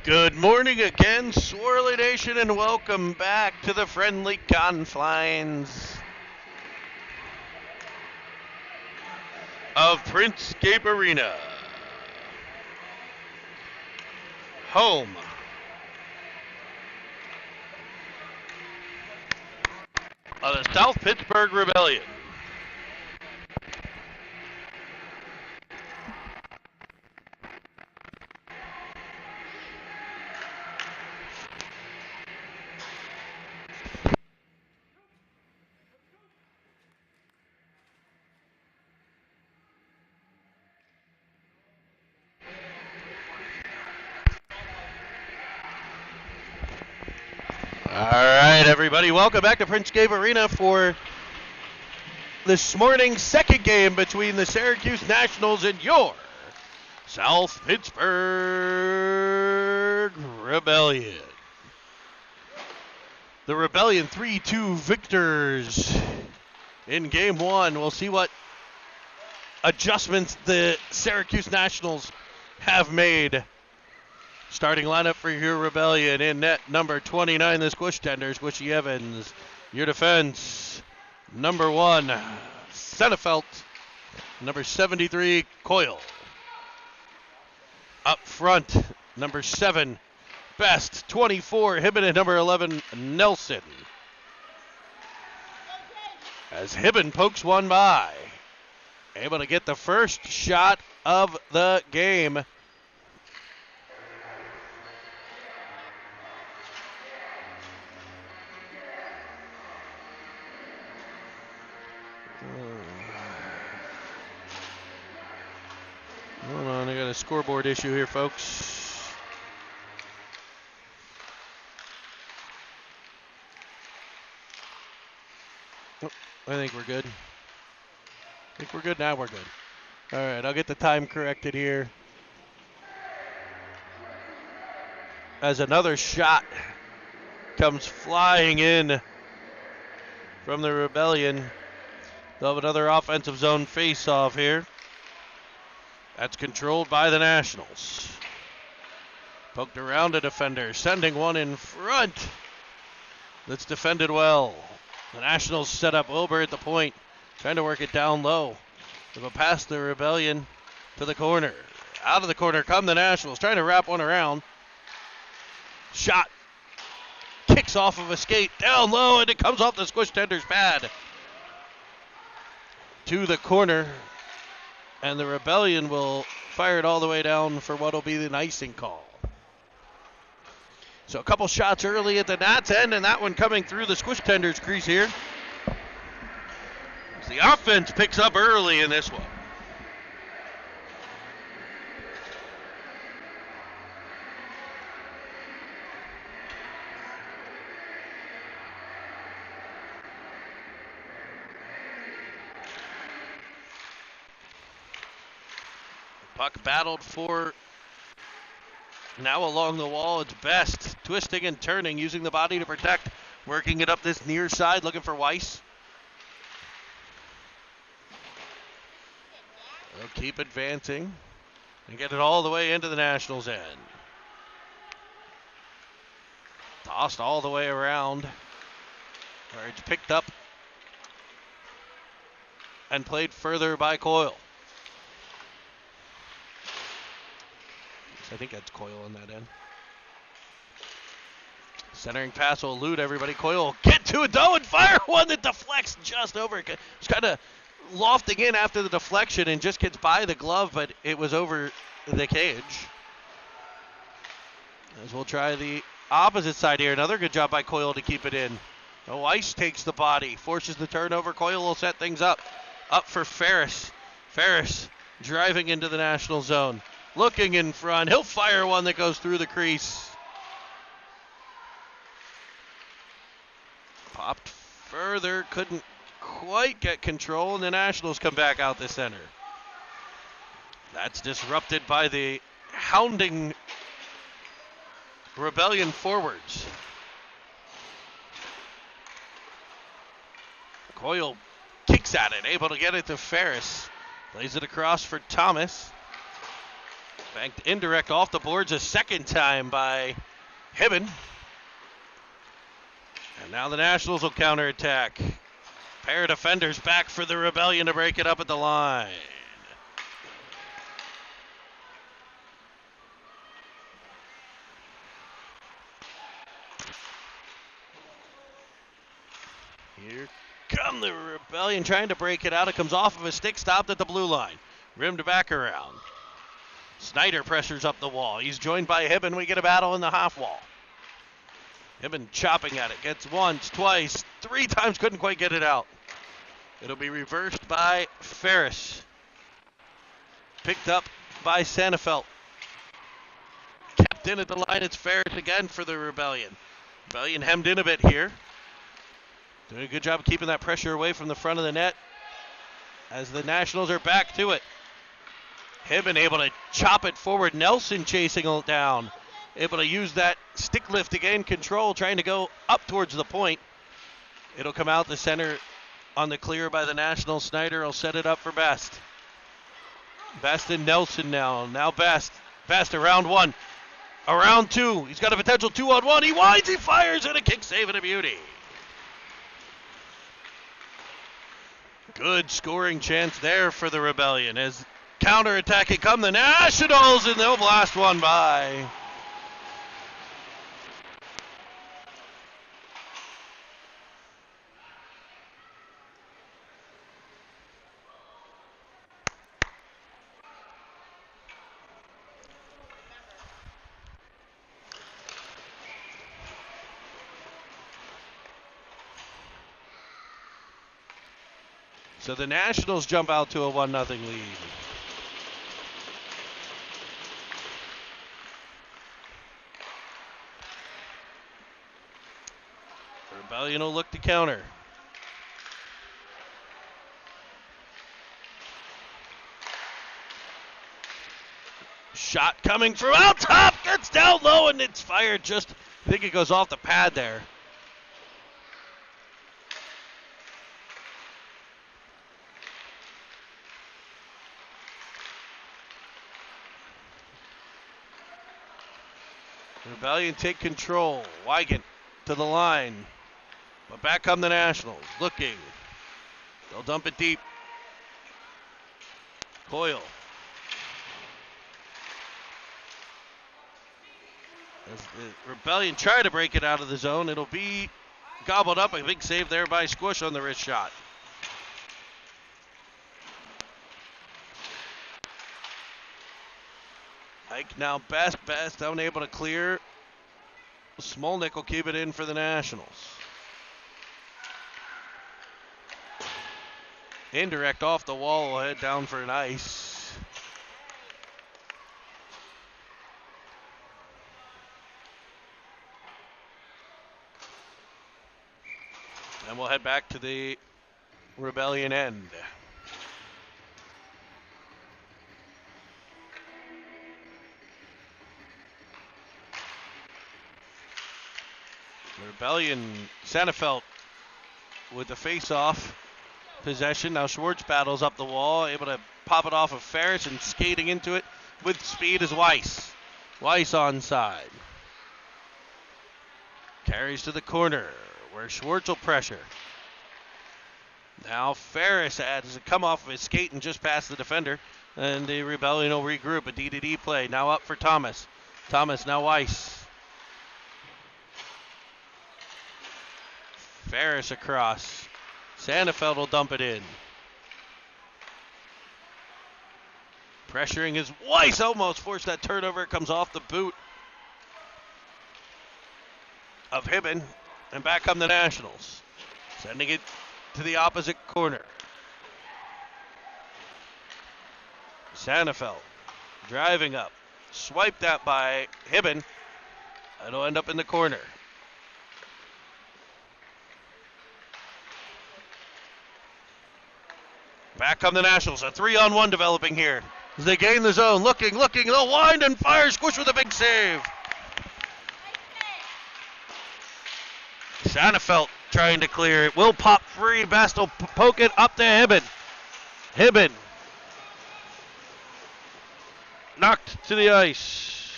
Good morning again, Swirly Nation, and welcome back to the friendly confines of Prince Gabe Arena, home of the South Pittsburgh Rebellion. All right, everybody, welcome back to Prince Gabe Arena for this morning's second game between the Syracuse Nationals and your South Pittsburgh Rebellion. The Rebellion 3-2 victors in game one. We'll see what adjustments the Syracuse Nationals have made. Starting lineup for your Rebellion: in net, number 29, the Squish Tender, Squishy Evans. Your defense, number 1, Senefelt. Number 73, Coyle. Up front, number 7, Best. 24, Hibben, and number 11, Nelson. As Hibben pokes one by, able to get the first shot of the game. Hold on, I got a scoreboard issue here, folks. Oh, I think we're good. Now we're good. All right, I'll get the time corrected here. As another shot comes flying in from the Rebellion. They'll have another offensive zone face-off here. That's controlled by the Nationals. Poked around a defender, sending one in front. That's defended well. The Nationals set up Wilbur at the point, trying to work it down low. They'll pass the Rebellion to the corner. Out of the corner come the Nationals, trying to wrap one around. Shot. Kicks off of a skate, down low, and it comes off the Squish Tender's pad. To the corner. And the Rebellion will fire it all the way down for what will be the icing call. So a couple shots early at the Nats end, and that one coming through the Squish Tender's crease here. As the offense picks up early in this one. Puck battled for now along the wall. It's Best, twisting and turning, using the body to protect, working it up this near side, looking for Weiss. They'll keep advancing and get it all the way into the Nationals' end. Tossed all the way around, where it's picked up and played further by Coyle. I think that's Coyle on that end. Centering pass will elude everybody. Coyle will get to it though and fire one that deflects just over. It's kind of lofting in after the deflection and just gets by the glove, but it was over the cage. As we'll try the opposite side here. Another good job by Coyle to keep it in. Weiss takes the body, forces the turnover. Coyle will set things up. Up for Ferris. Ferris driving into the National zone. Looking in front. He'll fire one that goes through the crease. Popped further. Couldn't quite get control, and the Nationals come back out the center. That's disrupted by the hounding Rebellion forwards. Coyle kicks at it, able to get it to Ferris. Plays it across for Thomas. Banked indirect off the boards a second time by Hibben. And now the Nationals will counterattack. Pair of defenders back for the Rebellion to break it up at the line. Here come the Rebellion trying to break it out. It comes off of a stick, stopped at the blue line. Rimmed back around. Snyder pressures up the wall. He's joined by Hibben. We get a battle in the half wall. Hibben chopping at it. Gets once, twice, 3 times. Couldn't quite get it out. It'll be reversed by Ferris. Picked up by Sannefelt. Kept in at the line. It's Ferris again for the Rebellion. Rebellion hemmed in a bit here. Doing a good job of keeping that pressure away from the front of the net as the Nationals are back to it. Hibben able to chop it forward. Nelson chasing it down. Able to use that stick lift to gain control, trying to go up towards the point. It'll come out the center on the clear by the Nationals. Snyder will set it up for Best. Best and Nelson now. Now Best. Best around 1. Around 2. He's got a potential 2-on-1. He winds, he fires, and a kick save and a beauty. Good scoring chance there for the Rebellion as counterattacking come the Nationals, and they'll blast one by. So the Nationals jump out to a 1-0 lead. Rebellion will look to counter. Shot coming from out top, gets down low, and it's fired just, I think it goes off the pad there. Rebellion take control. Wygant to the line. But back come the Nationals. Looking. They'll dump it deep. Coyle. As the Rebellion try to break it out of the zone, it'll be gobbled up. A big save there by Squish on the wrist shot. Ike now Best unable to clear. Smolnik will keep it in for the Nationals. Indirect off the wall, will head down for an ice. And we'll head back to the Rebellion end. Rebellion, Sannefelt with the face-off possession. Now Schwartz battles up the wall, able to pop it off of Ferris, and skating into it with speed is Weiss. Weiss onside. Carries to the corner where Schwartz will pressure. Now Ferris has come off of his skate and just past the defender, and the Rebellion will regroup. A D-to-D play now up for Thomas. Thomas, now Weiss. Ferris across. Sannefelt will dump it in. Pressuring his Weiss, almost forced that turnover. It comes off the boot of Hibben. And back come the Nationals. Sending it to the opposite corner. Sannefelt driving up. Swiped that by Hibben. It'll end up in the corner. Back come the Nationals. A 3-on-1 developing here. As they gain the zone. Looking. They'll wind and fire. Squish with a big save. Sannefelt trying to clear it. Will pop free. Best will poke it up to Hibben. Hibben. knocked to the ice.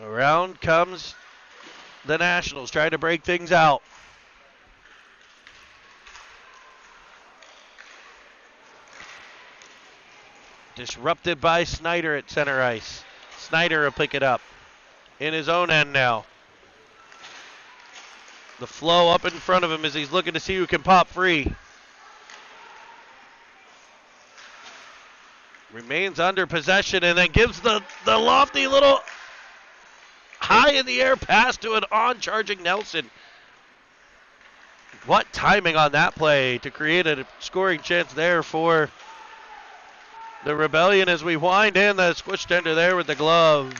Around comes the Nationals, trying to break things out. Disrupted by Snyder at center ice. Snyder will pick it up in his own end now. The flow up in front of him as he's looking to see who can pop free. Remains under possession and then gives the lofty little high in the air pass to an on-charging Nelson. What timing on that play to create a scoring chance there for the Rebellion as we wind in the squish tender there with the glove.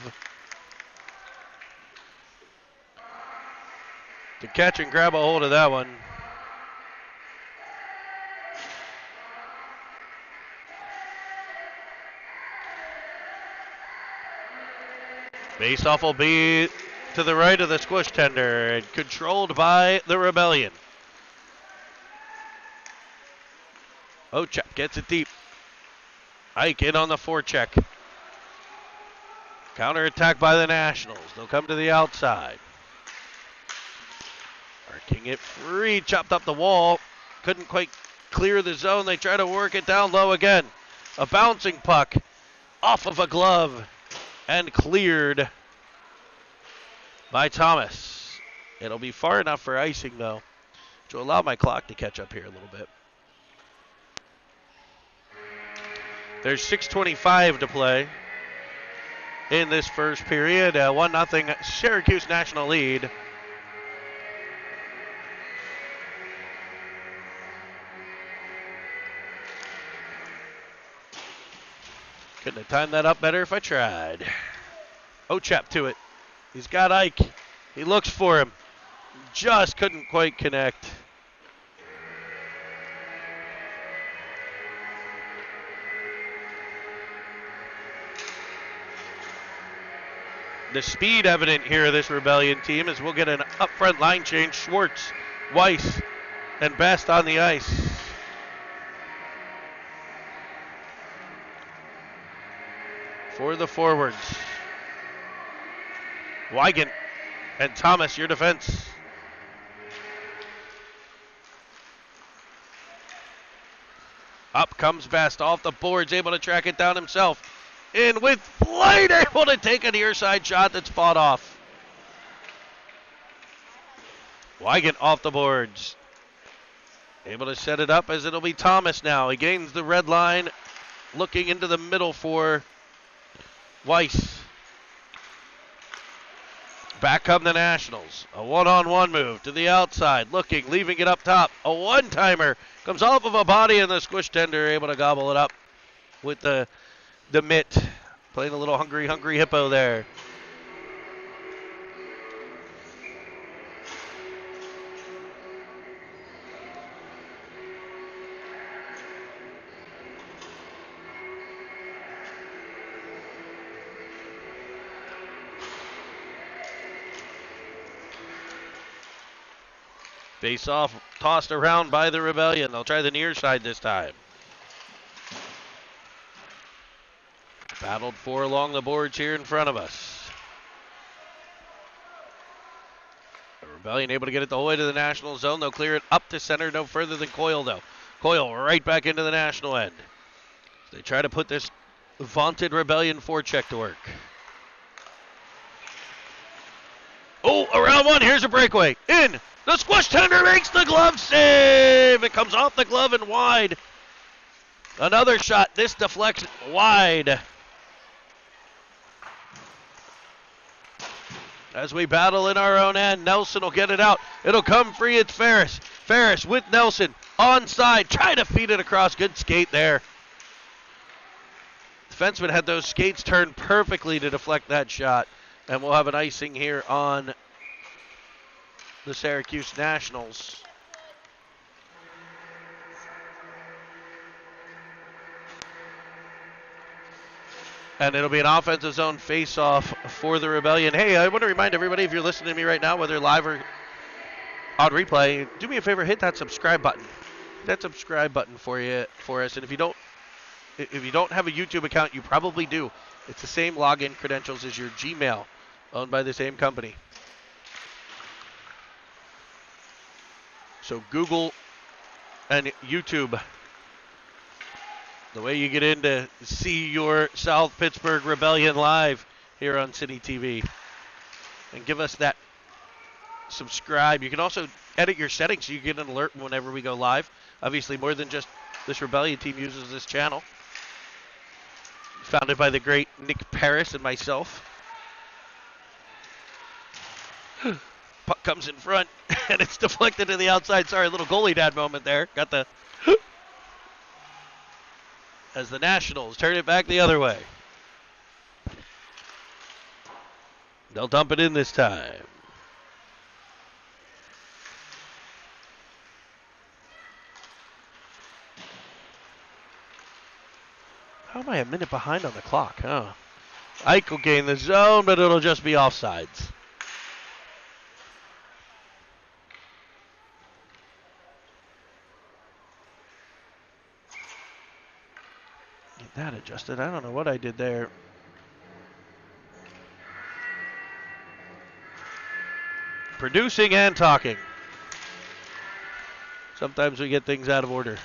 To catch and grab a hold of that one. Faceoff will be to the right of the squish tender and controlled by the Rebellion. Ochep gets it deep. Ike in on the forecheck. Counterattack by the Nationals. They'll come to the outside. Arcing it free, chopped up the wall. Couldn't quite clear the zone. They try to work it down low again. A bouncing puck off of a glove and cleared by Thomas. It'll be far enough for icing though, to allow my clock to catch up here a little bit. There's 6:25 to play in this first period. 1-0 Syracuse National lead. Couldn't have timed that up better if I tried. Ochep to it. He's got Ike. He looks for him. Just couldn't quite connect. The speed evident here of this Rebellion team as we'll get an up-front line change. Schwartz, Weiss, and Best on the ice. For the forwards. Weigand and Thomas, your defense. Up comes Best off the boards, able to track it down himself. In with flight, able to take a near side shot that's fought off. Weigand off the boards. Able to set it up as it'll be Thomas now. He gains the red line, looking into the middle for Weiss. Back come the Nationals. A one-on-one move to the outside. Looking, leaving it up top. A one-timer. Comes off of a body and the squish tender able to gobble it up with the mitt. Playing a little hungry hippo there. Face off, tossed around by the Rebellion. They'll try the near side this time. Battled for along the boards here in front of us. The Rebellion able to get it the whole way to the National zone. They'll clear it up to center, no further than Coyle though. Coyle right back into the National end. They try to put this vaunted Rebellion forecheck to work. Oh, around one, here's a breakaway. In! The squish tender makes the glove save. It comes off the glove and wide. Another shot. This deflects wide. As we battle in our own end, Nelson will get it out. It'll come free. It's Ferris. Ferris with Nelson onside. Try to feed it across. Good skate there. Defenseman had those skates turned perfectly to deflect that shot. And we'll have an icing here on the Syracuse Nationals. And it'll be an offensive zone face-off for the Rebellion. Hey, I want to remind everybody, if you're listening to me right now, whether live or on replay, do me a favor, hit that subscribe button. that subscribe button for us. And if you don't have a YouTube account, you probably do. It's the same login credentials as your Gmail, owned by the same company. So Google and YouTube, the way you get in to see your South Pittsburgh Rebellion live here on City TV. And give us that subscribe. You can also edit your settings so you get an alert whenever we go live. Obviously, more than just this Rebellion team uses this channel. Founded by the great Nick Paris and myself. Puck comes in front, and it's deflected to the outside. Sorry, a little goalie dad moment there. Got the... As the Nationals turn it back the other way. They'll dump it in this time. How am I a minute behind on the clock? Oh. Ike will gain the zone, but it'll just be offsides. Get that adjusted. I don't know what I did there. Producing and talking. Sometimes we get things out of order.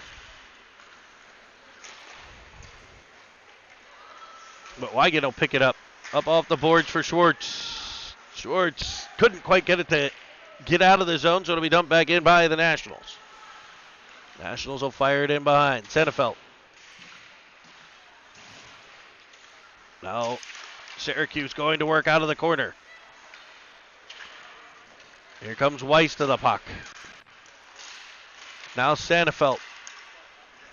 But Weigand will pick it up. Up off the boards for Schwartz. Schwartz couldn't quite get it to get out of the zone, so it'll be dumped back in by the Nationals. Nationals will fire it in behind. Sennefeld. Now Syracuse going to work out of the corner. Here comes Weiss to the puck. Now Sannefeld.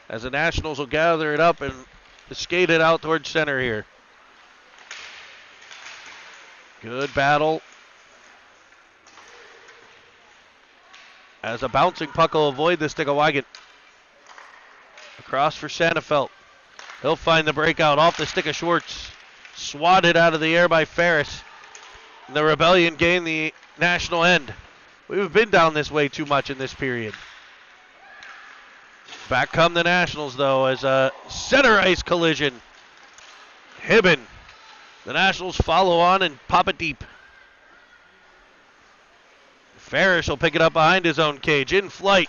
As the Nationals will gather it up and skate it out towards center here. Good battle. As a bouncing puck will avoid the stick of Weigand. Across for Sannefeld. He'll find the breakout off the stick of Schwartz. Swatted out of the air by Ferris. The Rebellion gain the National end. We've been down this way too much in this period. Back come the Nationals, though, as a center ice collision. Hibben. The Nationals follow on and pop it deep. Ferris will pick it up behind his own cage. In flight.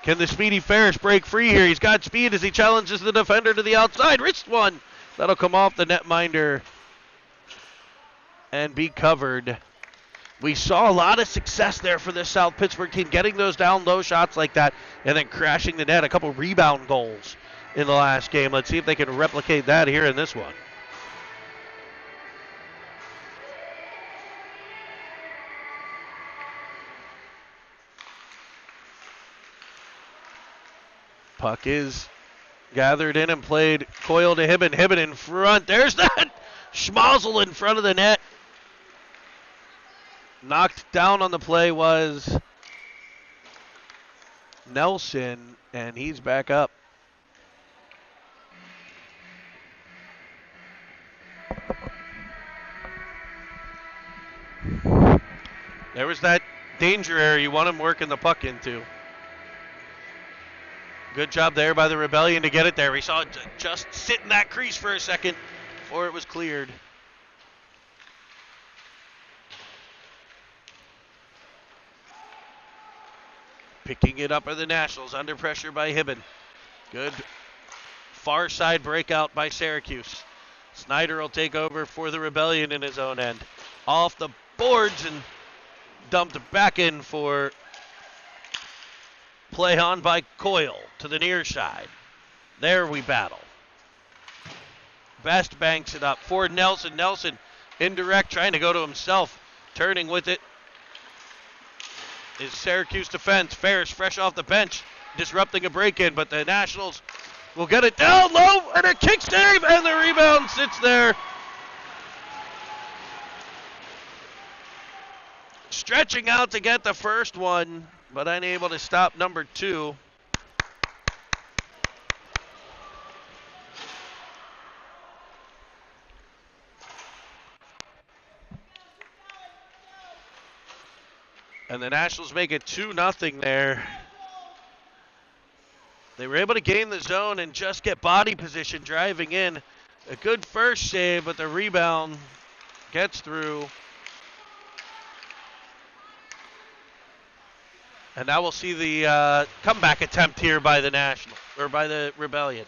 Can the speedy Ferris break free here? He's got speed as he challenges the defender to the outside. Wrist one. That'll come off the netminder and be covered. We saw a lot of success there for this South Pittsburgh team, getting those down low shots like that and then crashing the net. A couple rebound goals in the last game. Let's see if they can replicate that here in this one. Puck is gathered in and played coil to Hibben. Hibben in front. There's that schmozzle in front of the net. Knocked down on the play was Nelson, and he's back up. There was that danger area you want him working the puck into. Good job there by the Rebellion to get it there. We saw it just sit in that crease for a second before it was cleared. Picking it up are the Nationals, under pressure by Hibben. Good far side breakout by Syracuse. Snyder will take over for the Rebellion in his own end. Off the boards and dumped back in for play on by Coyle to the near side. There we battle. Best banks it up for Nelson. Nelson indirect, trying to go to himself. Turning with it is Syracuse defense. Ferris fresh off the bench, disrupting a break-in, but the Nationals will get it down low, and a kick save, and the rebound sits there. Stretching out to get the first one, but unable to stop number two. And the Nationals make it 2-0 there. They were able to gain the zone and just get body position driving in. A good first save, but the rebound gets through. And now we'll see the comeback attempt here by the by the Rebellion.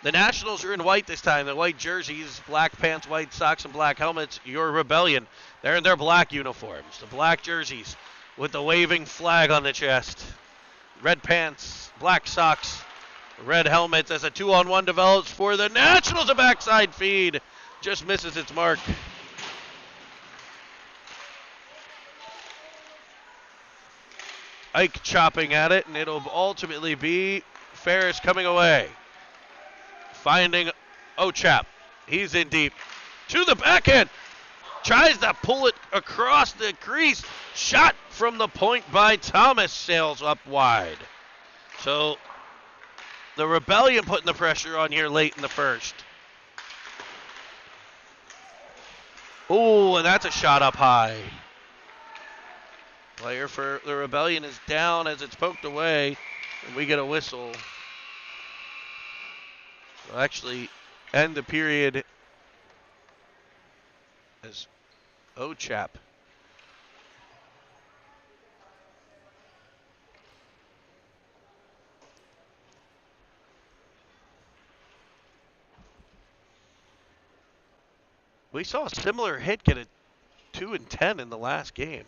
The Nationals are in white this time. The white jerseys, black pants, white socks, and black helmets. Your Rebellion, they're in their black uniforms. The black jerseys with the waving flag on the chest. Red pants, black socks, red helmets as a 2-on-1 develops for the Nationals. A backside feed just misses its mark. Ike chopping at it, and it'll ultimately be Ferris coming away. Finding Ochap. He's in deep. To the backhand. Tries to pull it across the crease. Shot from the point by Thomas. Sails up wide. So the Rebellion putting the pressure on here late in the first. Oh, and that's a shot up high. Player for the Rebellion is down as it's poked away. And we get a whistle. We'll actually end the period as Ochap. We saw a similar hit get a 2 and 10 in the last game.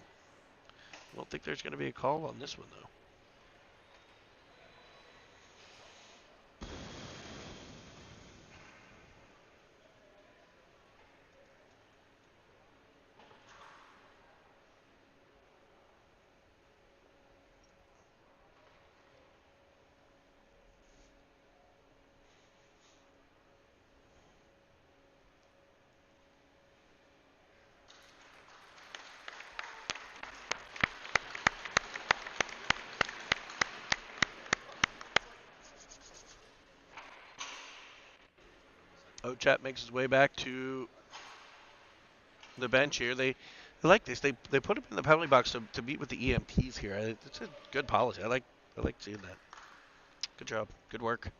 I don't think there's going to be a call on this one, though. Ochap makes his way back to the bench here. They like this. They put him in the penalty box to meet with the EMTs here. It's a good policy. I like seeing that. Good job. Good work.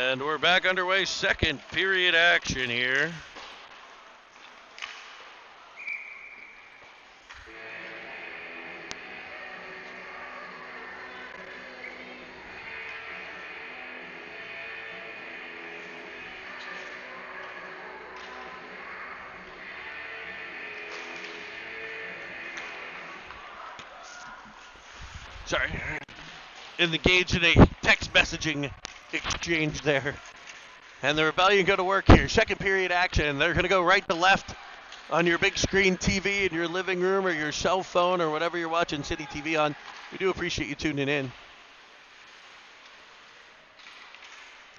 And we're back underway, second period action here. Sorry, engaged in a text messaging exchange there. And the Rebellion go to work here. Second period action. They're going to go right to left on your big screen TV in your living room or your cell phone or whatever you're watching City TV on. We do appreciate you tuning in.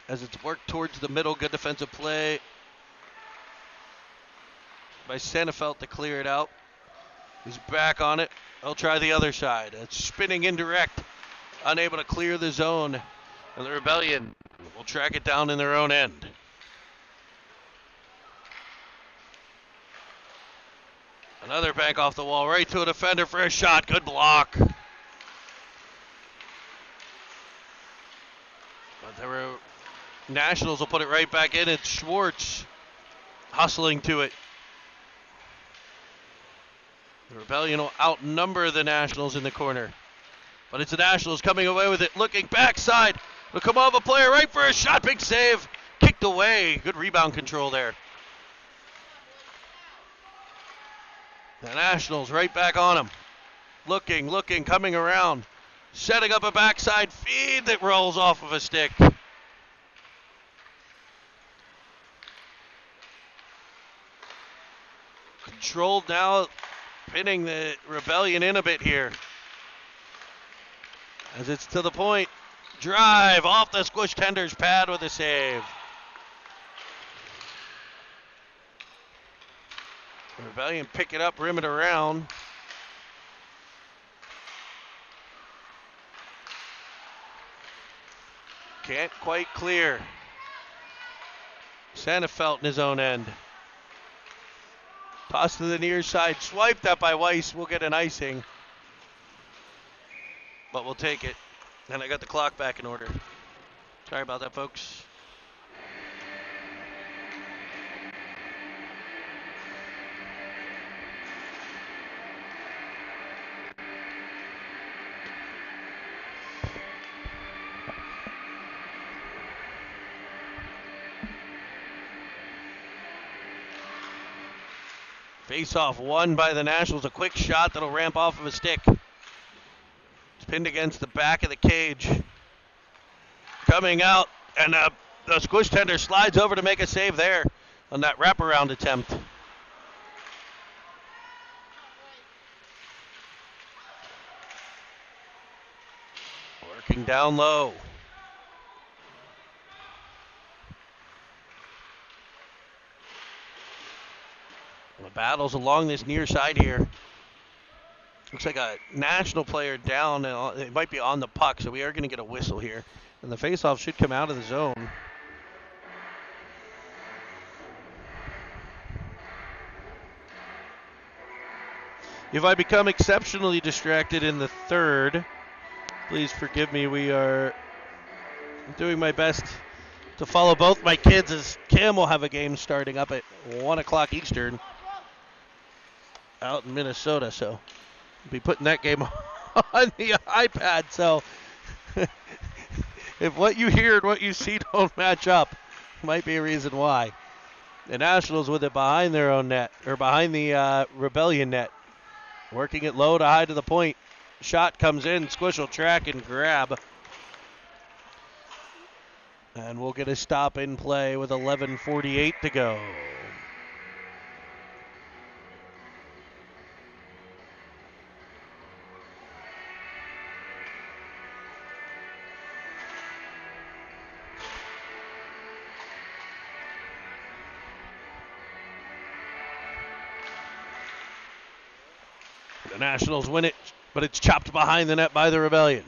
As it's worked towards the middle, good defensive play by Sennefeld to clear it out. He's back on it. They'll try the other side. It's spinning indirect, unable to clear the zone. And the Rebellion will track it down in their own end. Another bank off the wall, right to a defender for a shot. Good block. But the Nationals will put it right back in. It's Schwartz hustling to it. The Rebellion will outnumber the Nationals in the corner. But it's the Nationals coming away with it, looking backside. The Kamava player right for a shot. Big save. Kicked away. Good rebound control there. The Nationals right back on him. Looking, coming around. Setting up a backside feed that rolls off of a stick. controlled now, pinning the Rebellion in a bit here. As it's to the point. Drive off the squish tender's pad with a save. Rebellion pick it up, rim it around. Can't quite clear. Sandefeld in his own end. Toss to the near side. Swiped up by Weiss. We'll get an icing. But we'll take it. And I got the clock back in order. Sorry about that, folks. Face-off won by the Nationals. A quick shot that'll ramp off of a stick. It's pinned against the back of the cage. Coming out, and the squish tender slides over to make a save there on that wraparound attempt. Working down low. The battles along this near side here. Looks like a National player down. It might be on the puck, so we are going to get a whistle here. And the faceoff should come out of the zone. If I become exceptionally distracted in the third, please forgive me. We are doing my best to follow both my kids, as Cam will have a game starting up at 1 o'clock Eastern out in Minnesota. So I'll be putting that game on the iPad. So if what you hear and what you see don't match up, might be a reason why. The Nationals with it behind their own net, or behind the Rebellion net. Working it low to high to the point. Shot comes in. Squish will track and grab. And we'll get a stop in play with 11:48 to go. The Nationals win it, but it's chopped behind the net by the Rebellion.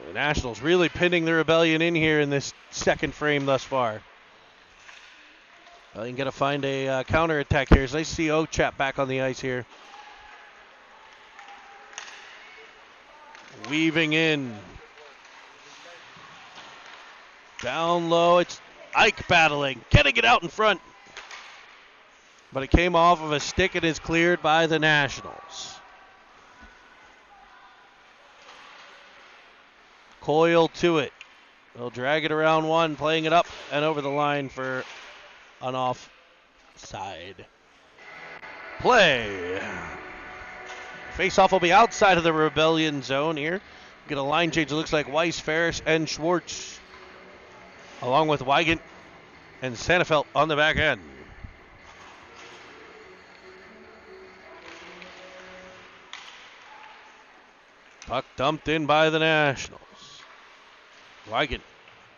The Nationals really pinning the Rebellion in here in this second frame thus far. Well, you got to find a counterattack here. As I see Ochap back on the ice here. Weaving in. Down low, it's Ike battling, getting it out in front. But it came off of a stick and is cleared by the Nationals. Coyle to it. They'll drag it around one, playing it up and over the line for an offside play. Face-off will be outside of the Rebellion zone here. Get a line change. It looks like Weiss, Ferris, and Schwartz, along with Wygant and Sandefeld on the back end. Puck dumped in by the Nationals. Wygant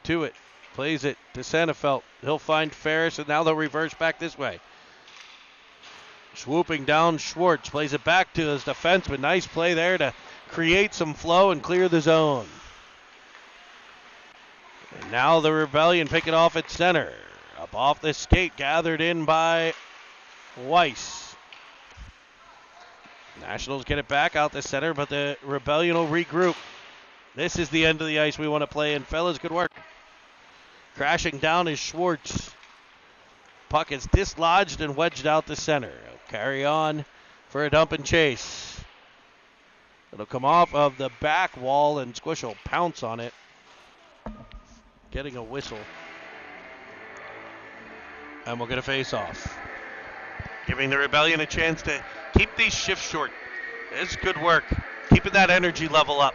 to it. Plays it to Sandefeld. He'll find Ferris, and now they'll reverse back this way. Swooping down Schwartz. Plays it back to his defenseman. Nice play there to create some flow and clear the zone. And now the Rebellion pick it off at center. Up off the skate, gathered in by Weiss. Nationals get it back out the center, but the Rebellion will regroup. This is the end of the ice we want to play, and fellas, good work. Crashing down is Schwartz. Puck is dislodged and wedged out the center. He'll carry on for a dump and chase. It'll come off of the back wall, and Squish will pounce on it. Getting a whistle. And we'll get a face-off. Giving the Rebellion a chance to keep these shifts short. It's good work. Keeping that energy level up.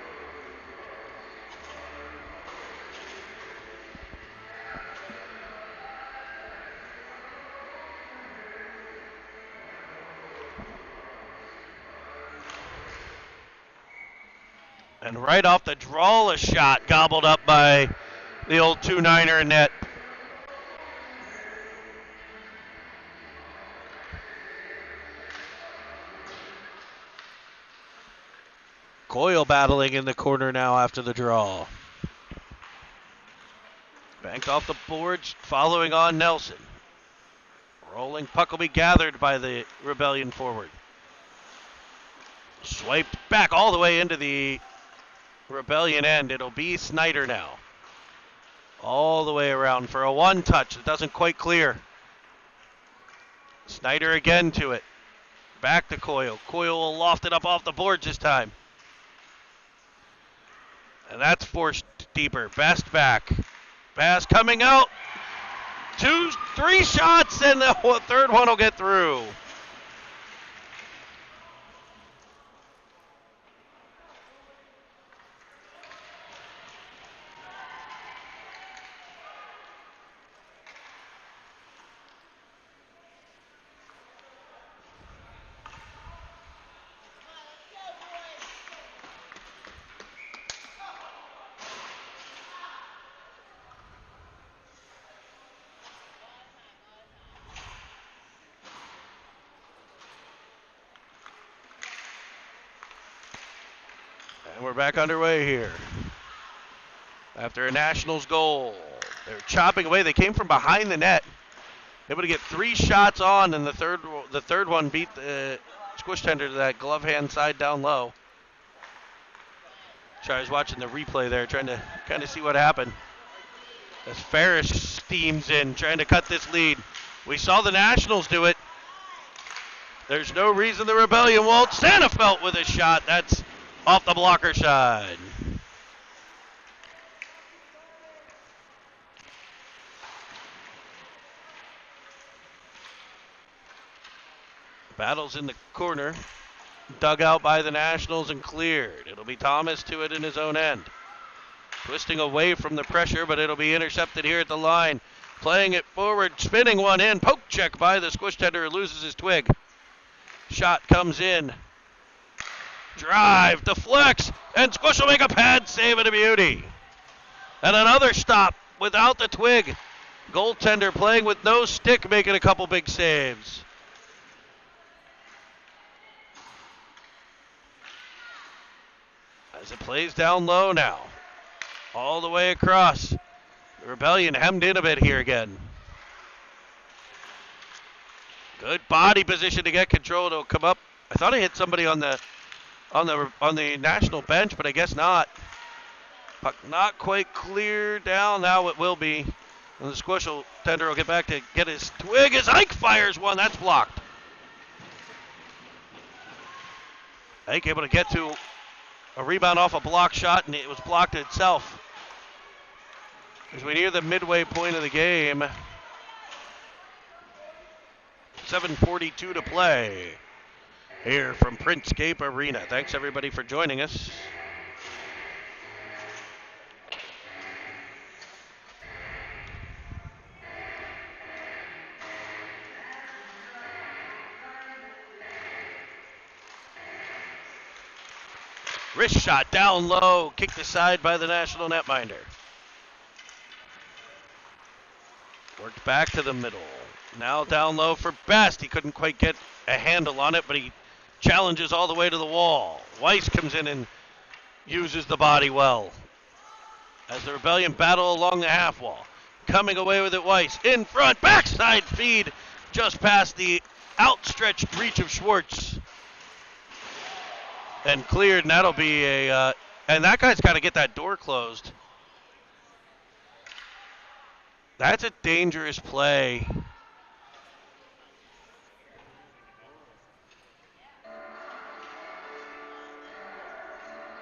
And right off the draw, a shot gobbled up by the old 2-9er net. Coyle battling in the corner now after the draw. Banked off the boards, following on Nelson. Rolling puck will be gathered by the Rebellion forward. Swiped back all the way into the Rebellion end. It'll be Snyder now. All the way around for a one-touch. It doesn't quite clear. Snyder again to it. Back to Coyle. Coyle will loft it up off the boards this time. And that's forced deeper. Best back. Bass coming out. 2, 3 shots, and the third one will get through. And we're back underway here. After a Nationals goal, they're chopping away. They came from behind the net, able to get 3 shots on, and the third one beat the squish tender to that glove hand side down low. I was watching the replay there, trying to kind of see what happened. As Ferris steams in, trying to cut this lead. We saw the Nationals do it. There's no reason the Rebellion won't. Sanafelt with a shot. That's off the blocker side. Battles in the corner. Dug out by the Nationals and cleared. It'll be Thomas to it in his own end. Twisting away from the pressure, but it'll be intercepted here at the line. Playing it forward, spinning one in. Poke check by the squish tender, who loses his twig. Shot comes in. Drive, deflects, and Squish will make a pad save and a beauty. And another stop without the twig. Goaltender playing with no stick, making a couple big saves. As it plays down low now. All the way across. The Rebellion hemmed in a bit here again. Good body position to get control. It'll come up. I thought I hit somebody on the national bench, but I guess not. Puck not quite clear down. Now it will be. And the squish tender will get back to get his twig as Ike fires one. That's blocked. Ike able to get to a rebound off a block shot, and it was blocked itself. As we near the midway point of the game, 7:42 to play here from Printscape Arena. Thanks everybody for joining us. Wrist shot down low, kicked aside by the National netminder. Worked back to the middle. Now down low for Best. He couldn't quite get a handle on it, but he challenges all the way to the wall. Weiss comes in and uses the body well. As the Rebellion battle along the half wall. Coming away with it, Weiss. In front, backside feed. Just past the outstretched reach of Schwartz. And cleared, and that'll be a, and that guy's got to get that door closed. That's a dangerous play.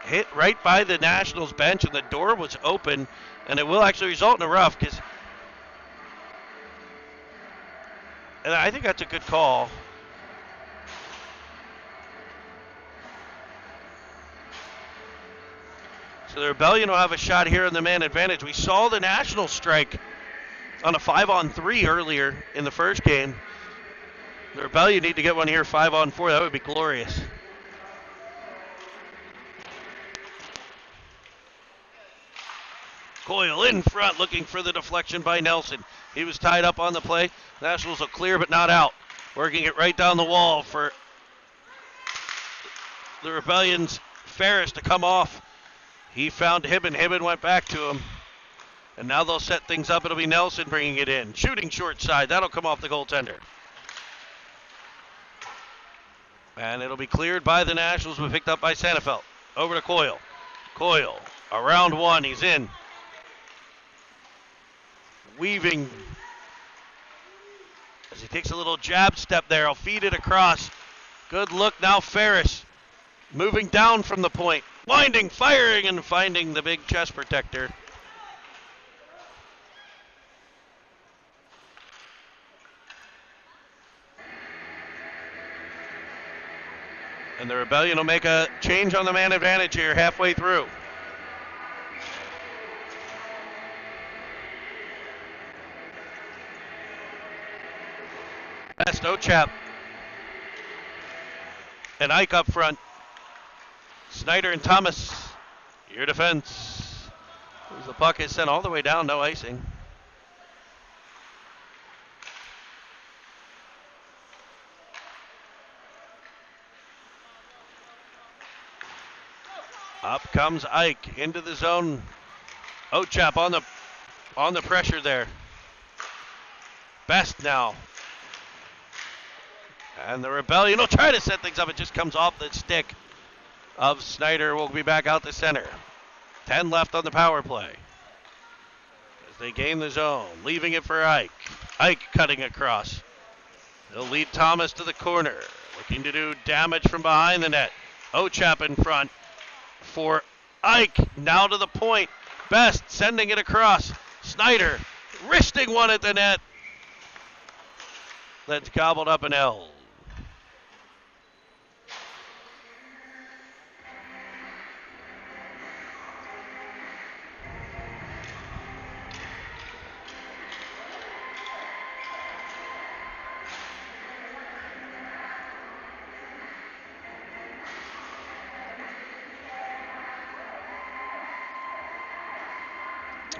Hit right by the Nationals bench, and the door was open, and it will actually result in a rough, and I think that's a good call. So the Rebellion will have a shot here on the man advantage. We saw the Nationals strike on a 5-on-3 earlier in the first game. The Rebellion need to get one here 5-on-4. That would be glorious. Coyle in front looking for the deflection by Nelson. He was tied up on the play. Nationals will clear but not out. Working it right down the wall for the Rebellion's Ferris to come off. He found Hibben. Hibben went back to him. And now they'll set things up. It'll be Nelson bringing it in. Shooting short side. That'll come off the goaltender. And it'll be cleared by the Nationals, but picked up by Sannefeld. Over to Coyle. Coyle, around one. He's in. Weaving as he takes a little jab step there. He'll feed it across. Good look now, Ferris. Moving down from the point. Winding, firing, and finding the big chest protector. And the Rebellion will make a change on the man advantage here halfway through. Best Ochap. And Ike up front. Snyder and Thomas, your defense. As the puck is sent all the way down, no icing. Up comes Ike into the zone. Ochap on the pressure there. Best now. And the Rebellion will try to set things up. It just comes off the stick of Snyder. Will be back out to center. 10 left on the power play. As they gain the zone, leaving it for Ike. Ike cutting across. He'll lead Thomas to the corner. Looking to do damage from behind the net. Ochap in front for Ike. Now to the point. Best sending it across. Snyder wristing one at the net. That's gobbled up an L.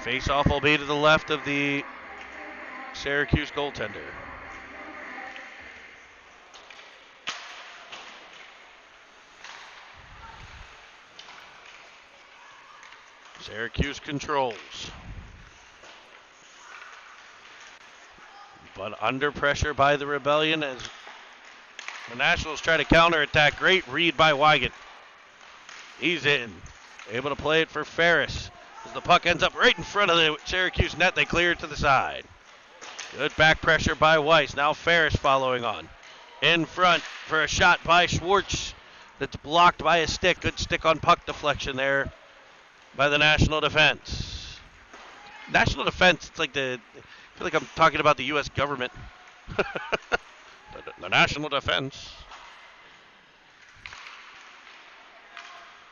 Face-off will be to the left of the Syracuse goaltender. Syracuse controls. But under pressure by the Rebellion as the Nationals try to counterattack. Great read by Weigand. He's in. Able to play it for Ferris. As the puck ends up right in front of the Syracuse net, they clear it to the side. Good back pressure by Weiss. Now Ferris following on. In front for a shot by Schwartz that's blocked by a stick. Good stick on puck deflection there by the National Defense. National Defense, it's like I feel like I'm talking about the U.S. government. the National Defense.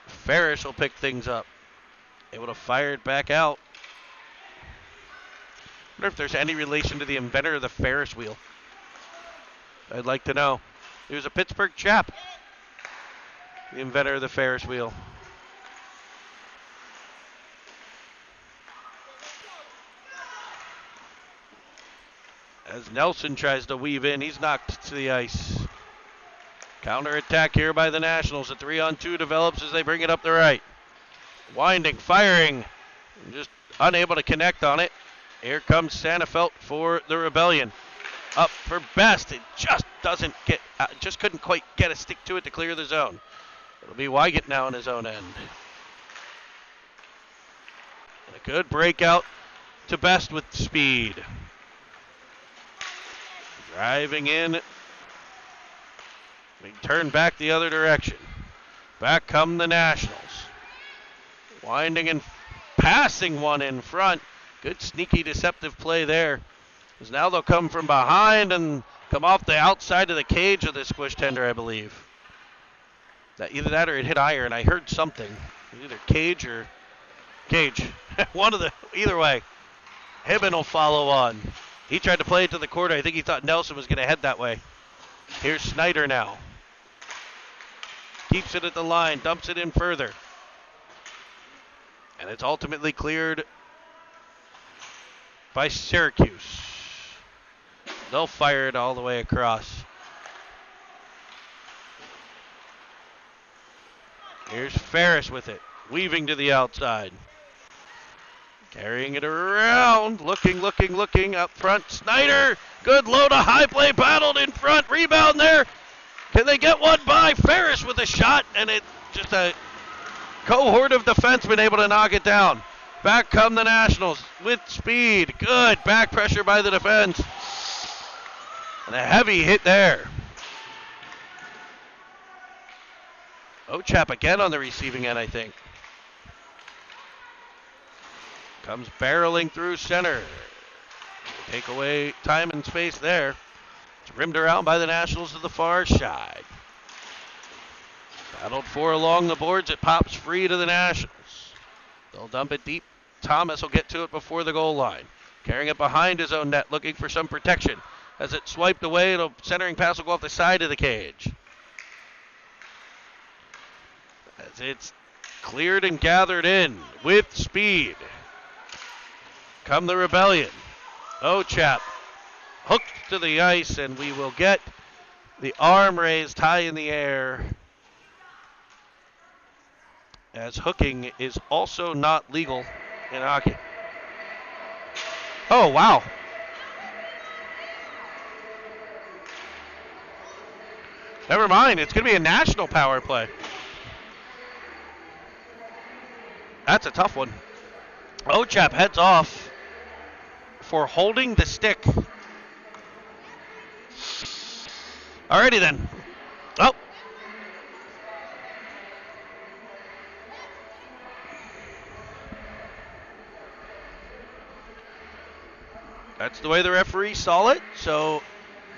Ferris will pick things up. Able to fire it back out. I wonder if there's any relation to the inventor of the Ferris wheel. I'd like to know. He was a Pittsburgh chap. The inventor of the Ferris wheel. As Nelson tries to weave in, he's knocked to the ice. Counter-attack here by the Nationals. A 3-on-2 develops as they bring it up the right. Winding, firing, just unable to connect on it. Here comes Sannefeld for the Rebellion. Up for Best. It just doesn't get, just couldn't quite get a stick to it to clear the zone. It'll be Weigand now on his own end. And a good breakout to Best with speed. Driving in. We turn back the other direction. Back come the Nationals. Winding and passing one in front. Good sneaky deceptive play there. Because now they'll come from behind and come off the outside of the cage of the squish tender, I believe. Either that or it hit iron. I heard something. Either cage or cage. One of the, either way. Hibben will follow on. He tried to play it to the corner. I think he thought Nelson was going to head that way. Here's Snyder now. Keeps it at the line. Dumps it in further. And it's ultimately cleared by Syracuse. They'll fire it all the way across. Here's Ferris with it, weaving to the outside. Carrying it around, looking up front. Snyder, good low to high play, battled in front, rebound there. Can they get one by Ferris with a shot? And it just a cohort of defensemen able to knock it down. Back come the Nationals with speed. Good back pressure by the defense. And a heavy hit there. Ochap again on the receiving end, I think. Comes barreling through center. Take away time and space there. It's rimmed around by the Nationals to the far side. Battled for along the boards. It pops free to the Nationals. They'll dump it deep. Thomas will get to it before the goal line. Carrying it behind his own net, looking for some protection. As it swiped away, the centering pass will go off the side of the cage. As it's cleared and gathered in with speed. Come the Rebellion. Ochap hooked to the ice, and we will get the arm raised high in the air, as hooking is also not legal in hockey. Oh, wow. Never mind, it's going to be a national power play. That's a tough one. Ochap heads off for holding the stick. Alrighty then. Oh. That's the way the referee saw it, so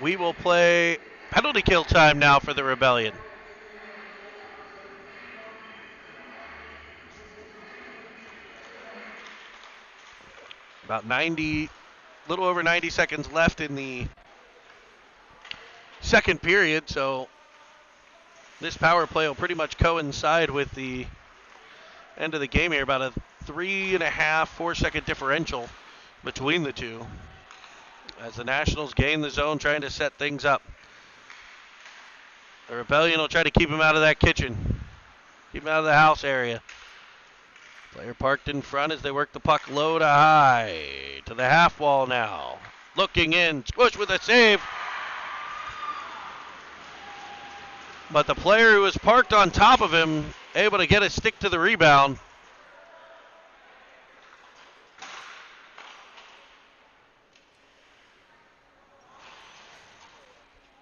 we will play penalty kill time now for the Rebellion. About 90, little over 90 seconds left in the second period, so this power play will pretty much coincide with the end of the game here. About a 3.5, 4 second differential between the two, as the Nationals gain the zone, trying to set things up. The Rebellion will try to keep him out of that kitchen, keep him out of the house area. Player parked in front as they work the puck low to high. To the half wall now. Looking in. Squish with a save. But the player who was parked on top of him, able to get a stick to the rebound.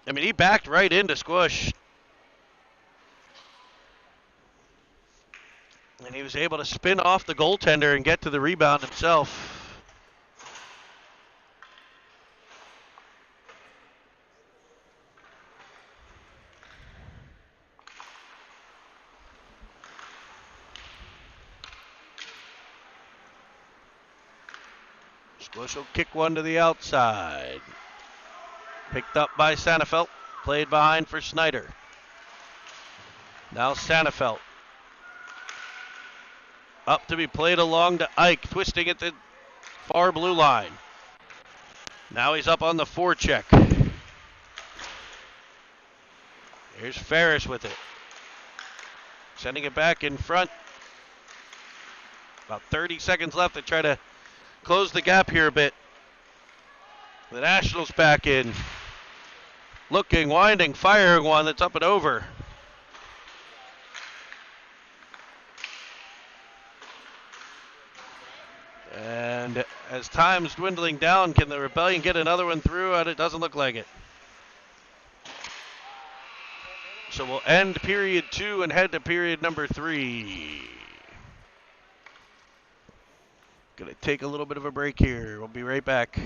I mean, he backed right into Squish. And he was able to spin off the goaltender and get to the rebound himself. Squish will kick one to the outside. Picked up by Sanefelt. Played behind for Snyder. Now Sanefelt. Up to be played along to Ike, twisting at the far blue line. Now he's up on the forecheck. Here's Ferris with it. Sending it back in front. About 30 seconds left to try to close the gap here a bit. The Nationals back in. Looking, winding, firing one that's up and over. And as time's dwindling down, can the Rebellion get another one through? And it doesn't look like it. So we'll end period 2 and head to period number 3. Gonna take a little bit of a break here. We'll be right back.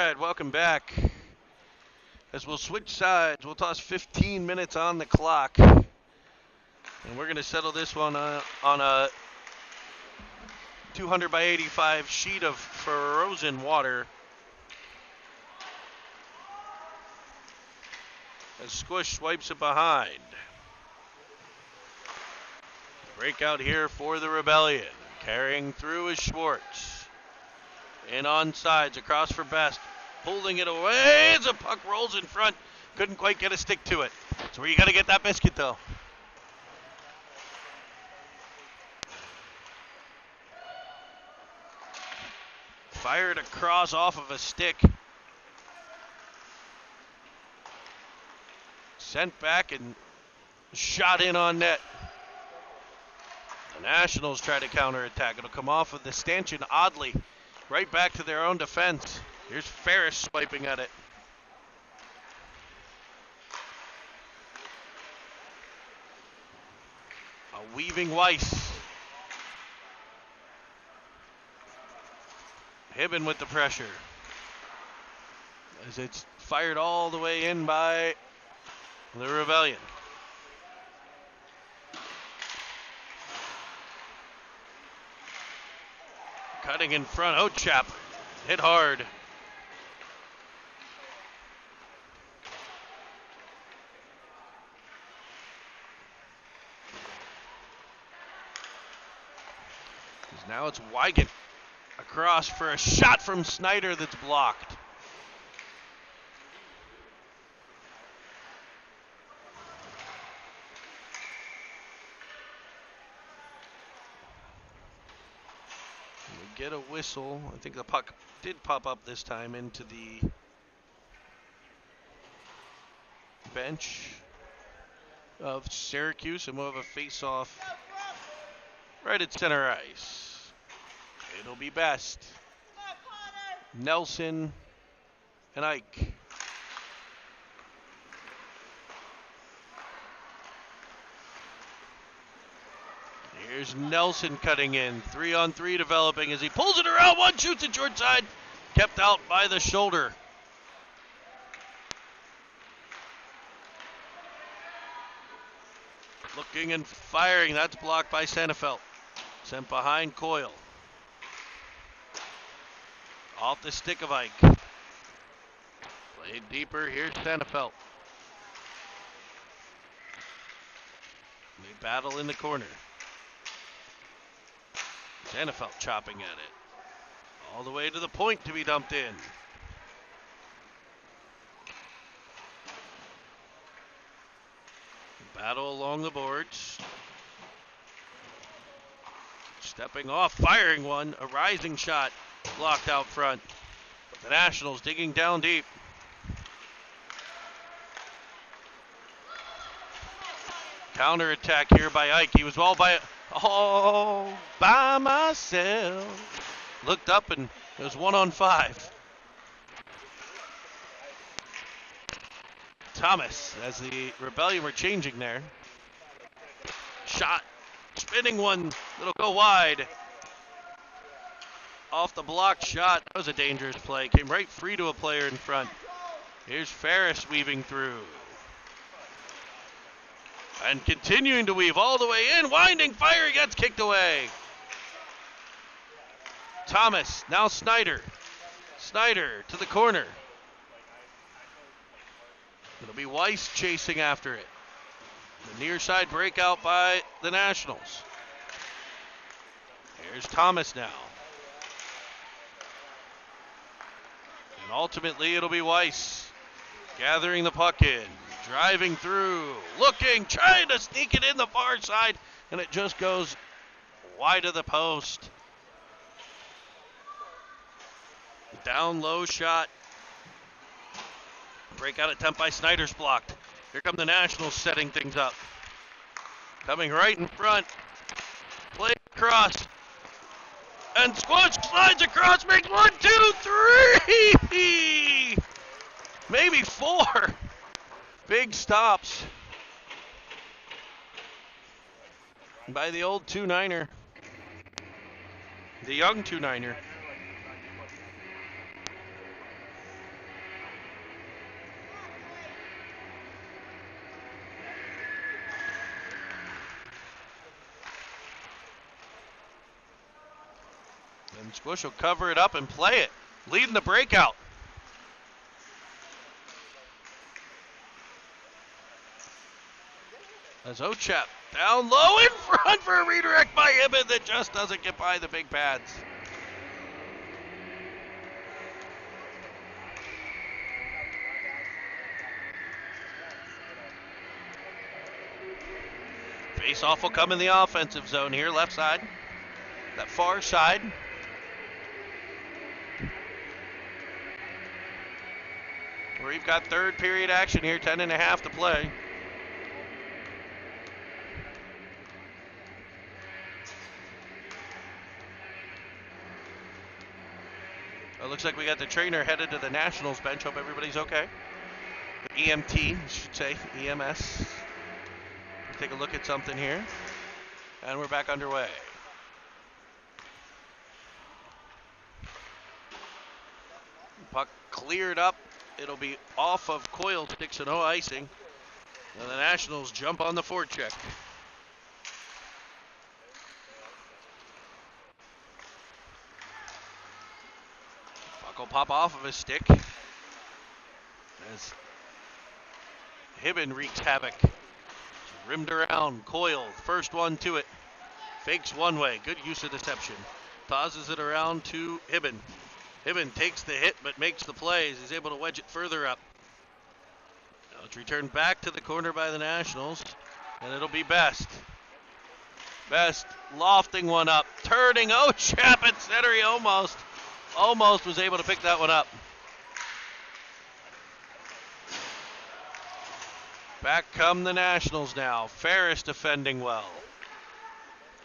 right, welcome back. As we'll switch sides, we'll toss 15 minutes on the clock. And we're going to settle this one on a 200 by 85 sheet of frozen water. As Squish swipes it behind. Breakout here for the Rebellion. Carrying through is Schwartz. In on sides, across for Best. Holding it away as the puck rolls in front. Couldn't quite get a stick to it. That's where you got to get that biscuit, though. Fired across off of a stick. Sent back and shot in on net. The Nationals try to counterattack. It'll come off of the stanchion oddly. Right back to their own defense. Here's Ferris swiping at it. A weaving Weiss. Hibben with the pressure. As it's fired all the way in by the Rebellion. Cutting in front, Ochap hit hard. Now it's Wygant across for a shot from Snyder that's blocked. We get a whistle. I think the puck did pop up this time into the bench of Syracuse, and we'll have a face-off right at center ice. It'll be Best. Nelson and Ike. Here's Nelson cutting in. 3-on-3 developing as he pulls it around. One shoots it short side. Kept out by the shoulder. Looking and firing. That's blocked by Sennefeld. Sent behind Coyle. Off the stick of Ike. Played deeper. Here's Sennefeld. They battle in the corner. Sennefeld chopping at it. All the way to the point to be dumped in. Battle along the boards. Stepping off, firing one. A rising shot. Blocked out front. The Nationals digging down deep. Counterattack here by Ike. He was all by myself. Looked up and it was 1-on-5. Thomas, as the Rebellion were changing there. Shot. Spinning one. It'll go wide. Off the blocked shot. That was a dangerous play. Came right free to a player in front. Here's Ferris weaving through. And continuing to weave all the way in. Winding fire. Gets kicked away. Thomas. Now Snyder. Snyder to the corner. It'll be Weiss chasing after it. The near side breakout by the Nationals. Here's Thomas now. And ultimately, it'll be Weiss gathering the puck in, driving through, looking, trying to sneak it in the far side, and it just goes wide of the post. Down low shot. Breakout attempt by Snyder's blocked. Here come the Nationals setting things up. Coming right in front. Play across. And Squatch slides across, makes 1, 2, 3! Maybe 4. Big stops by the old 2-9er. The young 2-9er. And Squish will cover it up and play it, leading the breakout. As Ochap down low in front for a redirect by Ibben that just doesn't get by the big pads. Face-off will come in the offensive zone here, left side. That far side. We've got third period action here, 10.5 to play. It looks like we got the trainer headed to the Nationals bench. Hope everybody's okay. The EMT, I should say, EMS. Take a look at something here. And we're back underway. Puck cleared up. It'll be off of coil sticks and no icing. And the Nationals jump on the forecheck. Puck will pop off of his stick. As Hibben wreaks havoc. Rimmed around, coil, first one to it. Fakes one way, good use of deception. Tosses it around to Hibben. Hibben takes the hit but makes the plays. He's able to wedge it further up. Now it's returned back to the corner by the Nationals, and it'll be Best. Best lofting one up, turning Ochap at center. He almost was able to pick that one up. Back come the Nationals now. Ferris defending well.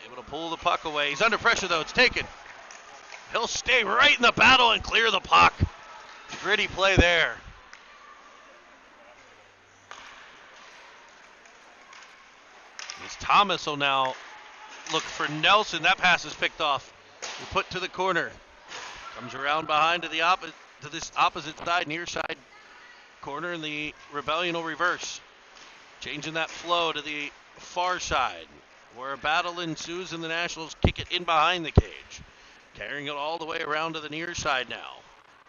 Able to pull the puck away. He's under pressure though. It's taken. He'll stay right in the battle and clear the puck. Gritty play there. As Thomas will now look for Nelson. That pass is picked off. We put to the corner. Comes around behind to this opposite side, near side corner, and the Rebellion will reverse. Changing that flow to the far side, where a battle ensues and the Nationals kick it in behind the cage. Carrying it all the way around to the near side now.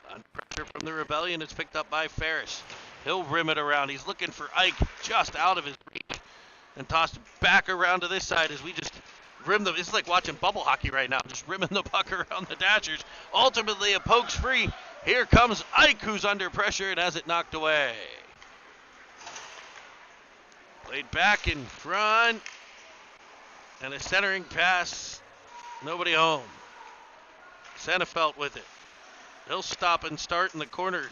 Under pressure from the Rebellion, it's picked up by Ferris. He'll rim it around. He's looking for Ike just out of his reach. And tossed back around to this side as we just rim the... It's like watching bubble hockey right now. Just rimming the puck around the Dashers. Ultimately, it pokes free. Here comes Ike, who's under pressure and has it knocked away. Played back in front. And a centering pass. Nobody home. Sennefeld with it. He'll stop and start in the corner,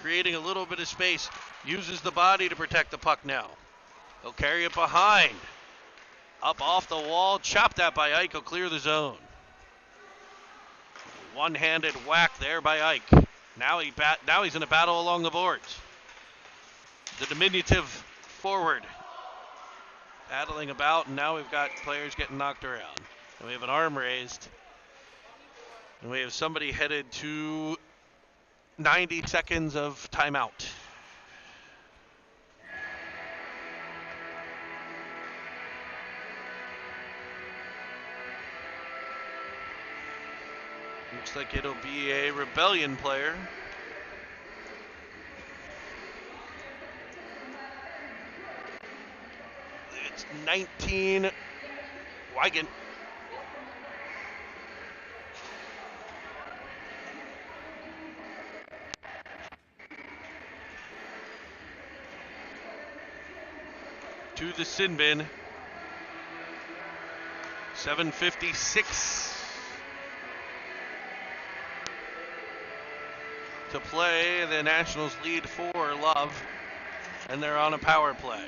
creating a little bit of space. Uses the body to protect the puck now. He'll carry it behind. Up off the wall. Chopped that by Ike. He'll clear the zone. One-handed whack there by Ike. Now he's in a battle along the boards. The diminutive forward battling about, and now we've got players getting knocked around. And we have an arm raised. And we have somebody headed to 90 seconds of timeout. Looks like it'll be a Rebellion player. It's 19 Weigand. To the sin bin. 7:56 to play. The Nationals lead 4-0, and they're on a power play.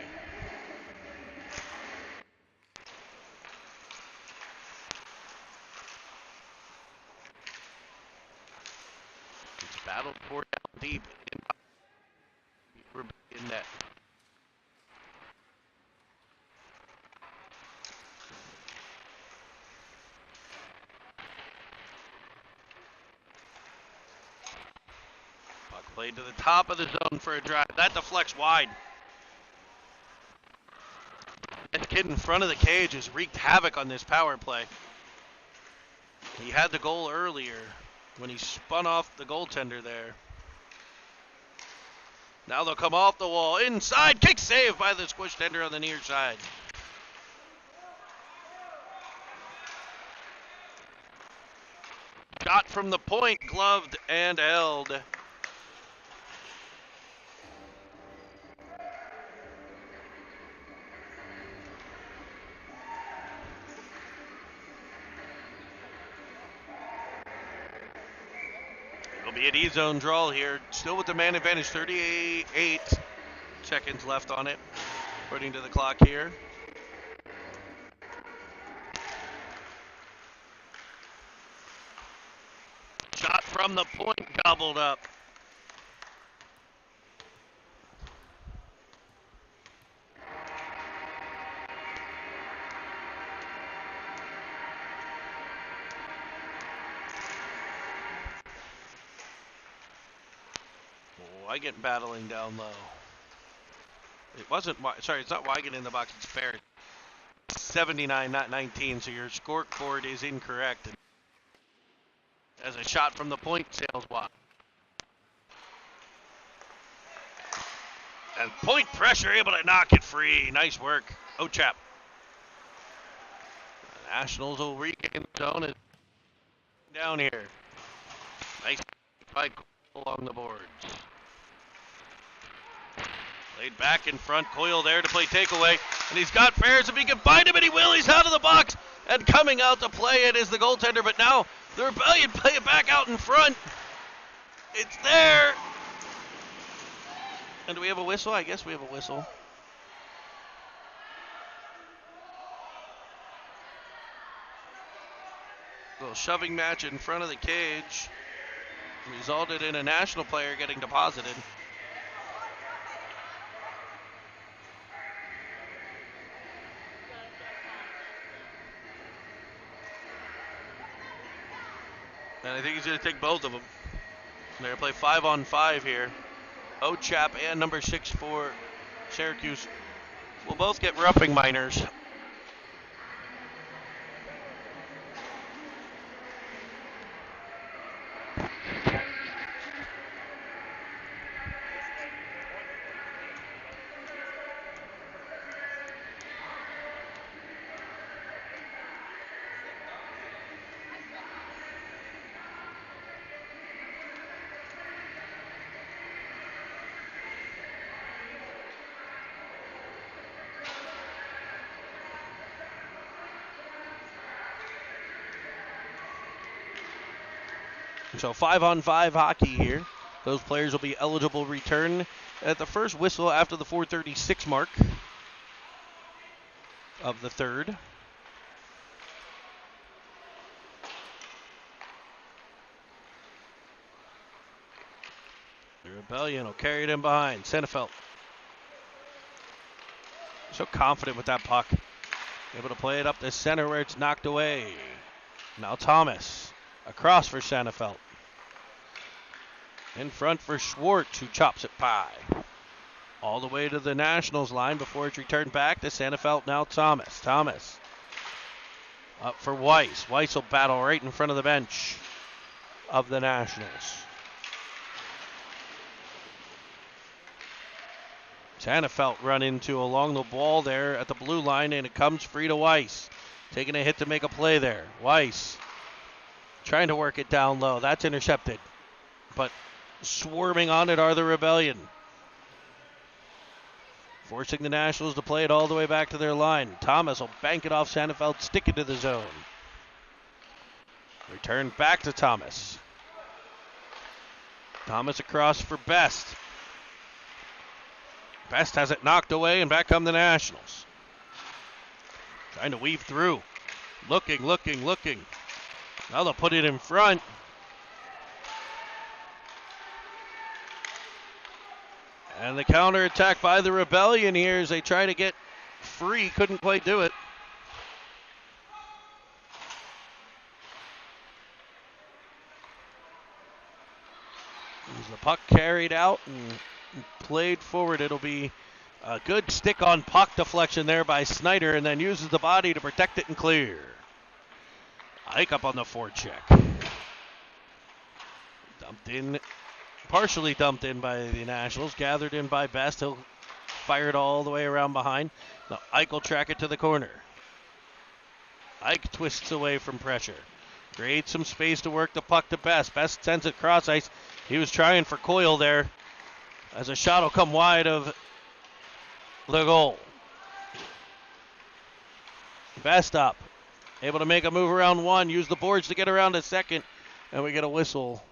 It's battled for down deep in net. Played to the top of the zone for a drive. That deflects wide. That kid in front of the cage has wreaked havoc on this power play. He had the goal earlier when he spun off the goaltender there. Now they'll come off the wall. Inside, kick save by the squish tender on the near side. Shot from the point, gloved and held. It'll be an E-zone draw here. Still with the man advantage, 38 seconds left on it, according to the clock here. Shot from the point, gobbled up. Weigand battling down low. It wasn't, sorry, it's not Weigand in the box, it's Fair. 79, not 19, so your scoreboard is incorrect. As a shot from the point sails wide. And point pressure, able to knock it free. Nice work, Ochap. The Nationals will regain the zone down here. Nice fight along the boards. Laid back in front, Coyle there to play takeaway, and he's got Ferris if he can find him, and he will. He's out of the box, and coming out to play it is the goaltender, but now the Rebellion play it back out in front. It's there. And do we have a whistle? I guess we have a whistle. A little shoving match in front of the cage resulted in a National player getting deposited. And I think he's going to take both of them. They're going to play 5-on-5 here. Ochap and number 6 for Syracuse will both get roughing minors. So 5-on-5 hockey here. Those players will be eligible to return at the first whistle after the 4:36 mark of the third. The Rebellion will carry it in behind. Sennefeld. So confident with that puck. Able to play it up the center where it's knocked away. Now Thomas. Across for Sennefeld. In front for Schwartz, who chops it by. All the way to the Nationals line before it's returned back to Sennefeld. Now Thomas. Thomas. Up for Weiss. Weiss will battle right in front of the bench of the Nationals. Sennefeld run into along the wall there at the blue line, and it comes free to Weiss. Taking a hit to make a play there. Weiss trying to work it down low. That's intercepted. But swarming on it are the Rebellion. Forcing the Nationals to play it all the way back to their line. Thomas will bank it off Sennefeld, stick it to the zone. Return back to Thomas. Thomas across for Best. Best has it knocked away, and back come the Nationals. Trying to weave through. Looking. Now they'll put it in front. And the counterattack by the Rebellion here as they try to get free. Couldn't quite do it. As the puck carried out and played forward, it'll be a good stick on puck deflection there by Snyder, and then uses the body to protect it and clear. Ike up on the forecheck. Dumped in, partially dumped in by the Nationals, gathered in by Best. He'll fire it all the way around behind. Now Ike will track it to the corner. Ike twists away from pressure. Creates some space to work the puck to Best. Best sends it cross ice. He was trying for Coyle there, as a shot will come wide of the goal. Best up. Able to make a move around one. Use the boards to get around a second. And we get a whistle.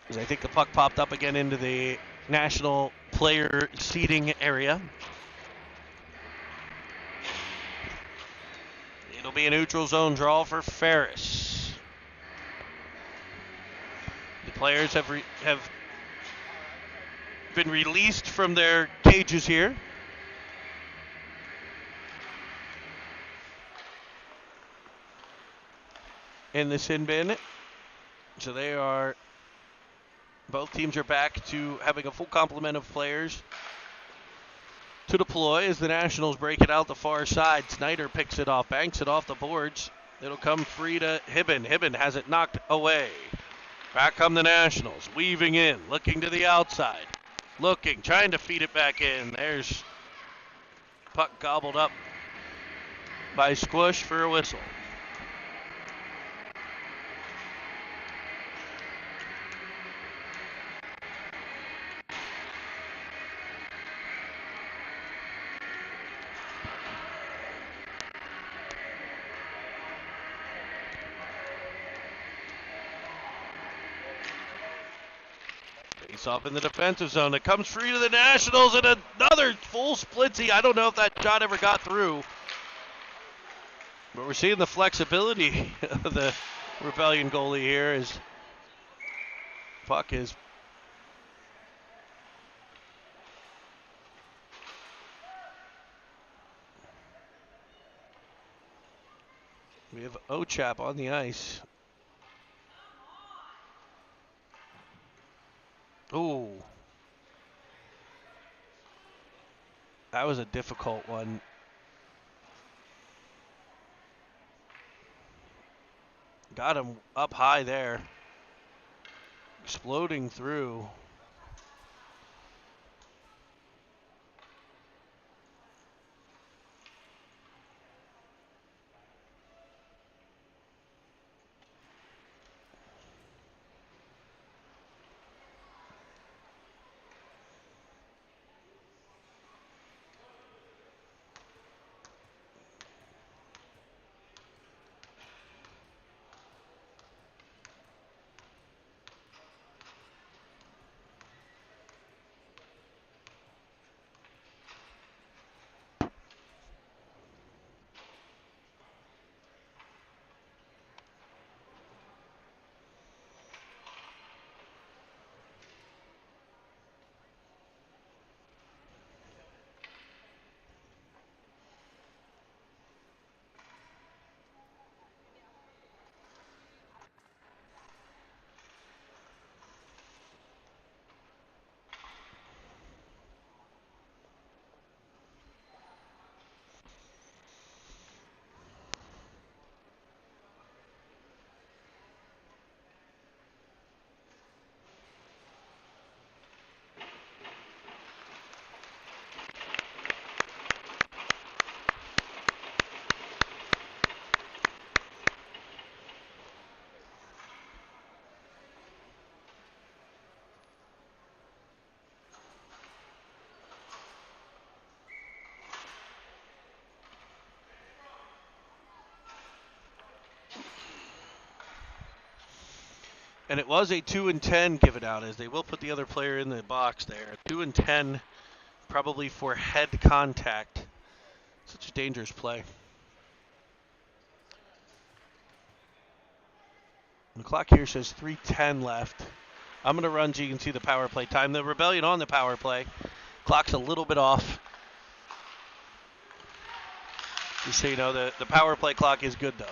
As I think the puck popped up again into the National player seating area. It'll be a neutral zone draw for Ferris. The players have been released from their cages here. In the sin bin. So both teams are back to having a full complement of players to deploy as the Nationals break it out the far side. Snyder picks it off, banks it off the boards. It'll come free to Hibben. Hibben has it knocked away. Back come the Nationals, weaving in, looking to the outside. Looking, trying to feed it back in. There's puck gobbled up by Squish for a whistle. Up in the defensive zone. It comes free to the Nationals, and another full splitsy. I don't know if that shot ever got through, but we're seeing the flexibility of the Rebellion goalie here as puck is we have Ochap on the ice. Ooh. That was a difficult one. Got him up high there. Exploding through. And it was a 2 and 10 given out, as they will put the other player in the box there. 2 and 10, probably for head contact. Such a dangerous play. The clock here says 3:10 left. I'm going to run so you can see the power play time. The Rebellion on the power play. Clock's a little bit off. Just so you know, the power play clock is good, though.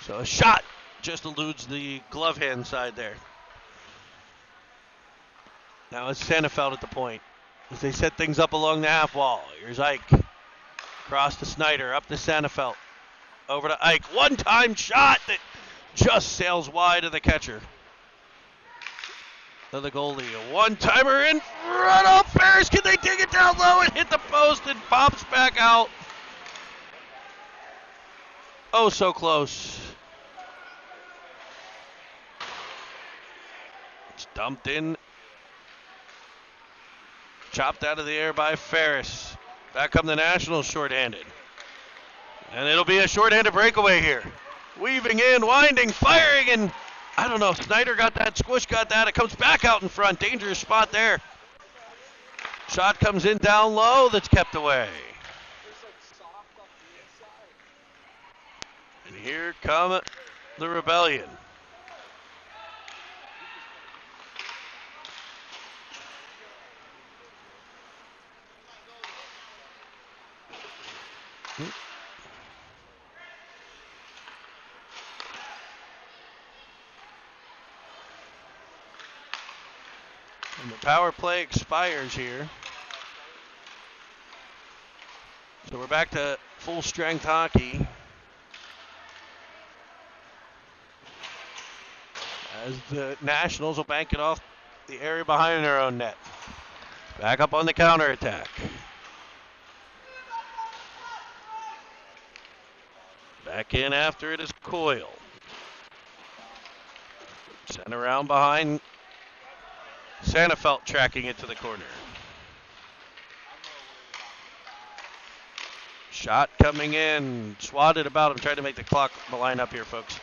So a shot just eludes the glove hand side there. Now it's Sannefeld at the point, as they set things up along the half wall. Here's Ike. Across to Snyder, up to Sannefeld. Over to Ike. One-time shot that just sails wide of the catcher. To the goalie. A one-timer in front of Ferris. Can they dig it down low and hit the post and pops back out? Oh, so close. It's dumped in. Chopped out of the air by Ferris. Back come the Nationals shorthanded. And it'll be a shorthanded breakaway here. Weaving in, winding, firing, and I don't know if Snyder got that, Squish got that. It comes back out in front. Dangerous spot there. Shot comes in down low. That's kept away. And here come the Rebellion. And the power play expires here. So we're back to full strength hockey. As the Nationals will bank it off the area behind their own net. Back up on the counterattack. Back in after it is Coyle. Sent around behind Santafelt, tracking it to the corner. Shot coming in. Swatted about him. Trying to make the clock line up here, folks.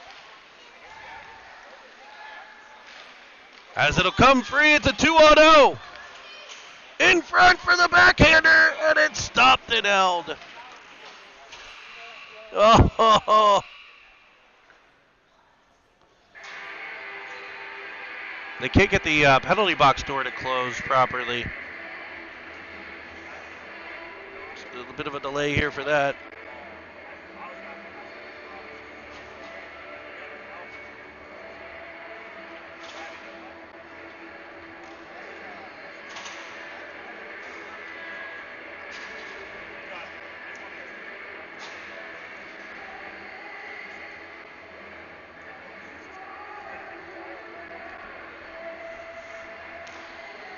As it'll come free, it's a 2-on-0. In front for the backhander, and it's stopped and held. Oh. They can't get the penalty box door to close properly. Just a little bit of a delay here for that.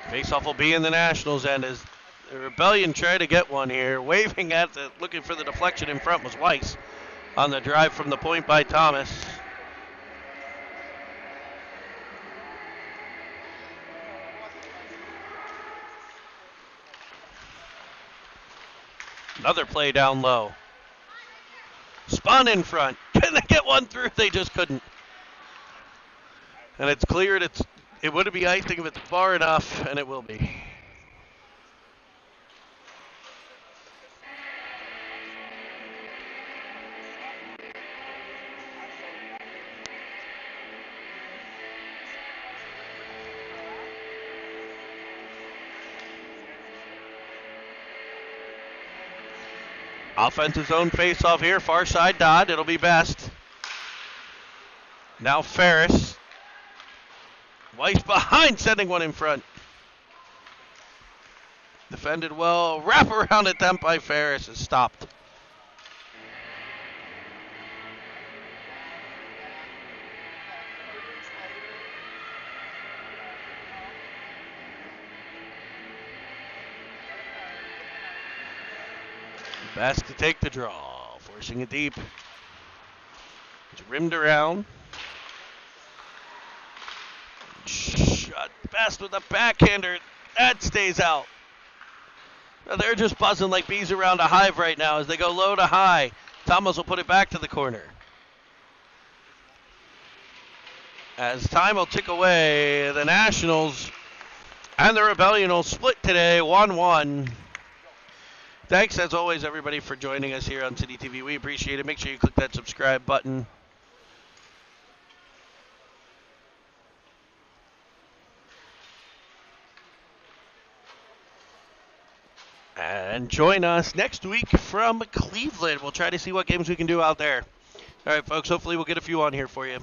Faceoff will be in the Nationals' end as the Rebellion try to get one here. Waving at the, looking for the deflection in front was Weiss on the drive from the point by Thomas. Another play down low. Spun in front. Can they get one through? They just couldn't. And it's cleared. It would be icing if it's far enough, and it will be. Offensive zone face-off here, far side dot. It'll be best. Now Ferris. Weiss behind, sending one in front. Defended well. Wraparound attempt by Ferris is stopped. Best to take the draw. Forcing it deep. It's rimmed around. Shot Best with a backhander. That stays out. They're just buzzing like bees around a hive right now as they go low to high. Thomas will put it back to the corner. As time will tick away, the Nationals and the Rebellion will split today 1-1. Thanks, as always, everybody, for joining us here on City TV. We appreciate it. Make sure you click that subscribe button. And join us next week from Cleveland. We'll try to see what games we can do out there. All right, folks, hopefully we'll get a few on here for you.